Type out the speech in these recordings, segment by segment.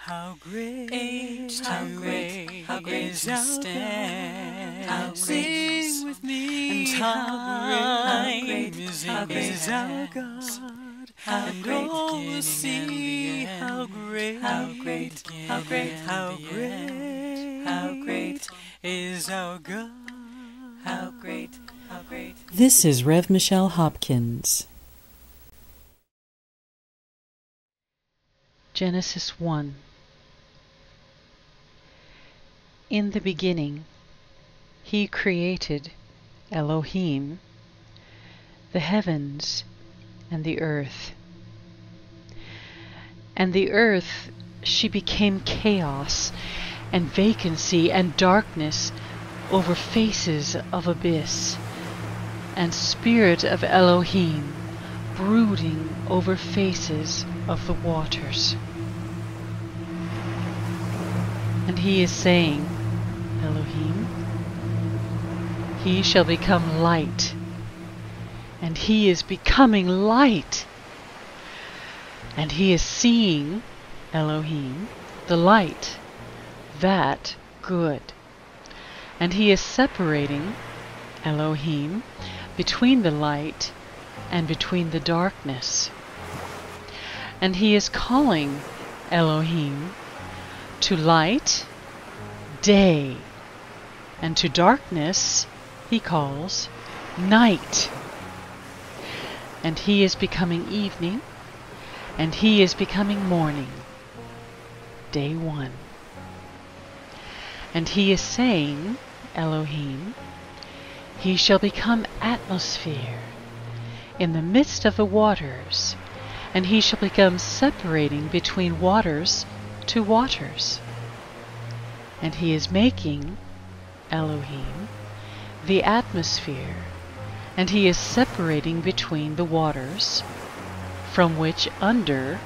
How great, how great, how great is our God. How great, sing with me. And how great is our God. And all will see how great, how great, how great, how great, how great is our God. How great, how great. This is RevMichelleHopkins. Genesis 1. In the beginning, He created, Elohim, the heavens and the earth. And the earth, she became chaos and vacancy and darkness over faces of abyss, and spirit of Elohim brooding over faces of the waters. And He is saying, Elohim, He shall become light, and He is becoming light. And He is seeing, Elohim, the light, that good. And He is separating, Elohim, between the light and between the darkness. And He is calling, Elohim, to light, day, and to darkness He calls night. And He is becoming evening, and He is becoming morning, day 1. And He is saying, Elohim, He shall become atmosphere in the midst of the waters, and He shall become separating between waters to waters. And He is making, Elohim, the atmosphere, and He is separating between the waters, from which under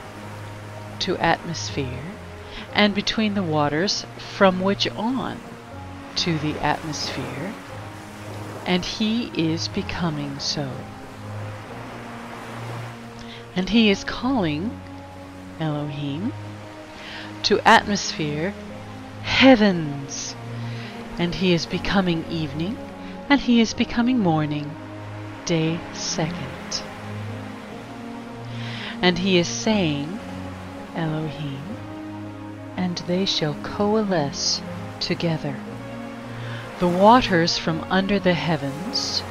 to atmosphere, and between the waters from which on to the atmosphere, and He is becoming so. And He is calling, Elohim, to atmosphere heavens, and He is becoming evening, and He is becoming morning, day 2. And He is saying, Elohim, and they shall coalesce together, the waters from under the heavens,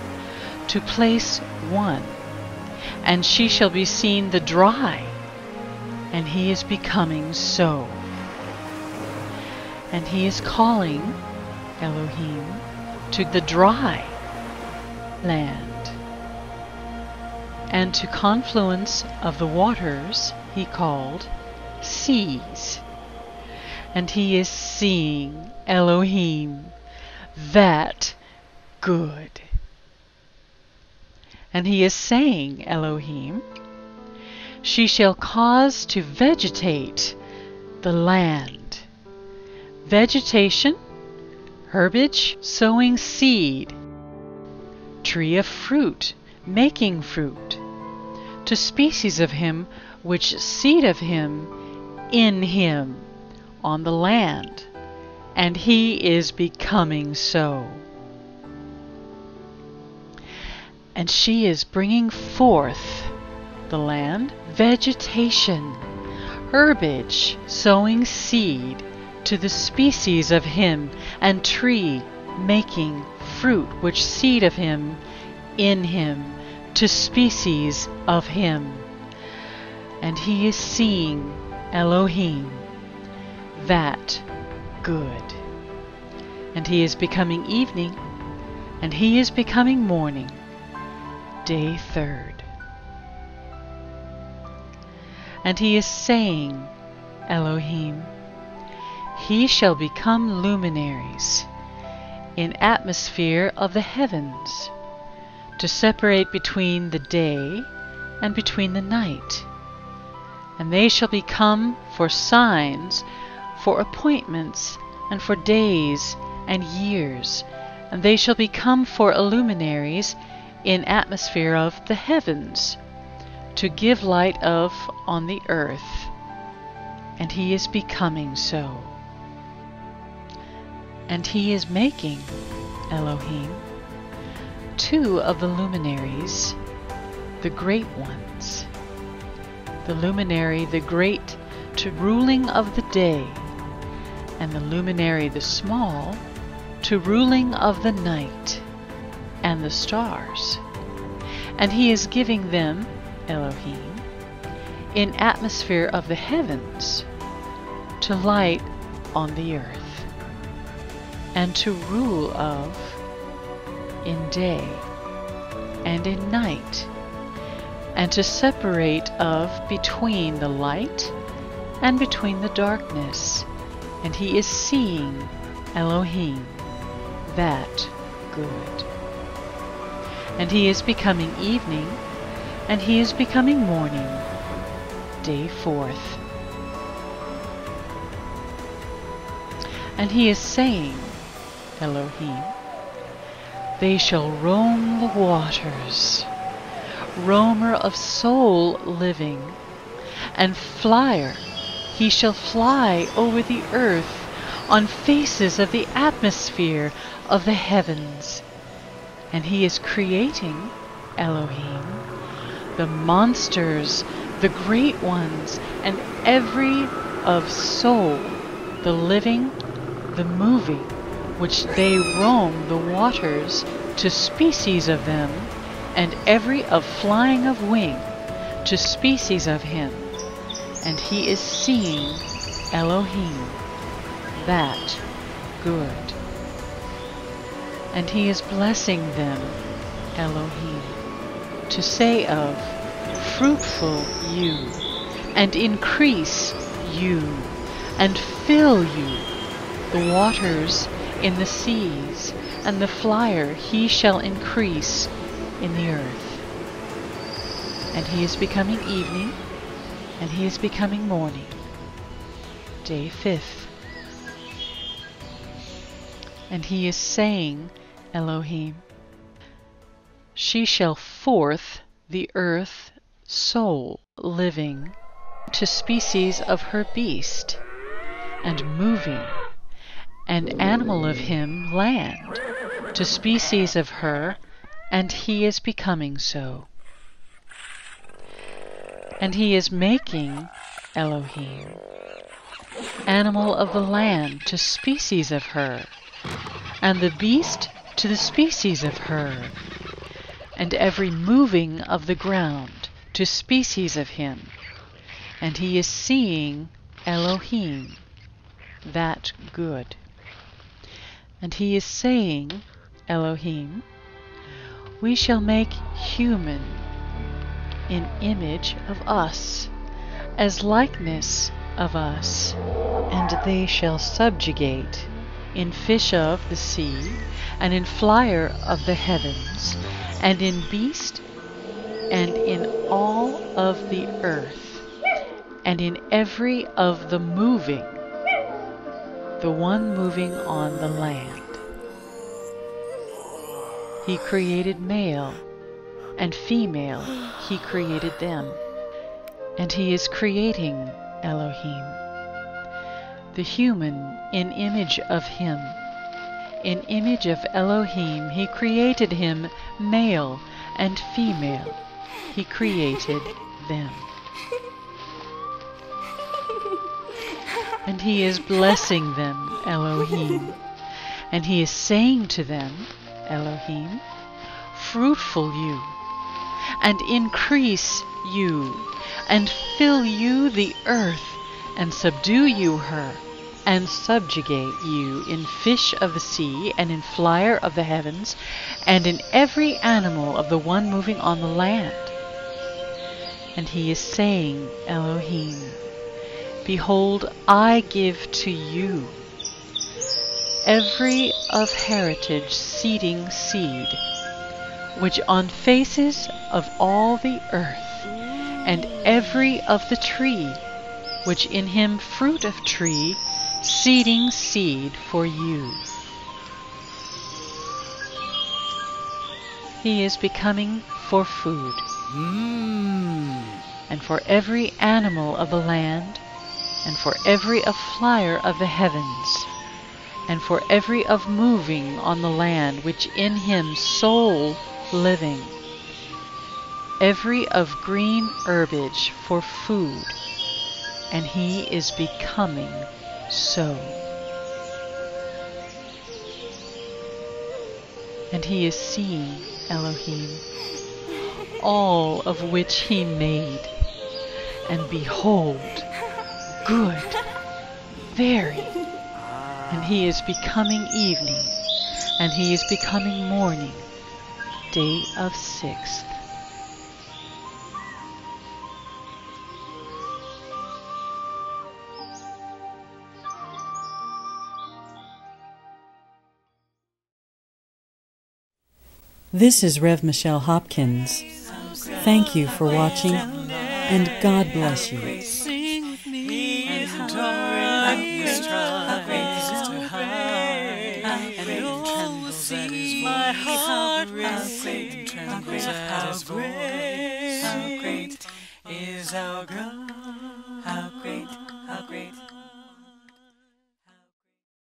to place one, and she shall be seen the dry, and He is becoming so. And He is calling, Elohim, to the dry land, and to confluence of the waters He called seas. And He is seeing, Elohim, that good. And He is saying, Elohim, she shall cause to vegetate the land. Vegetation, herbage, sowing seed, tree of fruit, making fruit, to species of Him, which seed of Him, in Him, on the land, and He is becoming so. And she is bringing forth, the land, vegetation, herbage, sowing seed, to the species of Him, and tree, making fruit, which seed of Him, in Him, to species of Him. And He is seeing, Elohim, that good. And He is becoming evening, and He is becoming morning, day 3. And He is saying, Elohim, He shall become luminaries in atmosphere of the heavens, to separate between the day and between the night. And they shall become for signs, for appointments, and for days and years, and they shall become for illuminaries in atmosphere of the heavens, to give light of on the earth. and he is becoming so. And he is making, Elohim, 2 of the luminaries, the great ones. The luminary, the great, to ruling of the day, and the luminary, the small, to ruling of the night, and the stars. And he is giving them, Elohim, in atmosphere of the heavens, to light on the earth, and to rule of in day and in night, and to separate of between the light and between the darkness. And he is seeing, Elohim, that good. And he is becoming evening, and he is becoming morning, day 4th. And he is saying, Elohim, they shall roam the waters, roamer of soul living, and flyer, he shall fly over the earth on faces of the atmosphere of the heavens. And he is creating, Elohim, the monsters, the great ones, and every of soul, the living, the moving, which they roam the waters, to species of them, and every of flying of wing, to species of him. And he is seeing, Elohim, that good. And he is blessing them, Elohim, to say of, fruitful you, and increase you, and fill you, the waters in the seas, and the flyer he shall increase in the earth. And he is becoming evening, and he is becoming morning, day 5th. And he is saying, Elohim, she shall forth the earth soul living, to species of her beast, and moving, and animal of him land, to species of her, and he is becoming so. And he is making, Elohim, animal of the land to species of her, and the beast to the species of her, and every moving of the ground to species of him. And he is seeing, Elohim, that good. And he is saying, Elohim, we shall make human in image of us, as likeness of us, and they shall subjugate in fish of the sea, and in flyer of the heavens, and in beast, and in all of the earth, and in every of the moving, the one moving on the land. He created male and female, he created them. And he is creating, Elohim, the human in image of him. In image of Elohim he created him, male and female, he created them. And he is blessing them, Elohim, and he is saying to them, Elohim, fruitful you, and increase you, and fill you the earth, and subdue you her, and subjugate you in fish of the sea, and in flyer of the heavens, and in every animal of the one moving on the land. And he is saying, Elohim, behold, I give to you every of heritage seeding seed, which on faces of all the earth, and every of the tree, which in him fruit of tree, seeding seed for you. He is becoming for food, and for every animal of the land, and for every of flyer of the heavens, and for every of moving on the land, which in him soul living, every of green herbage for food, and he is becoming so. And he is seeing, Elohim, all of which he made, and behold, good, very. And he is becoming evening, and he is becoming morning, day of sixth. This is RevMichelleHopkins. Thank you for watching, and God bless you. Sing with me, and trembles at his my heart will trembles at his voice. How great is our God.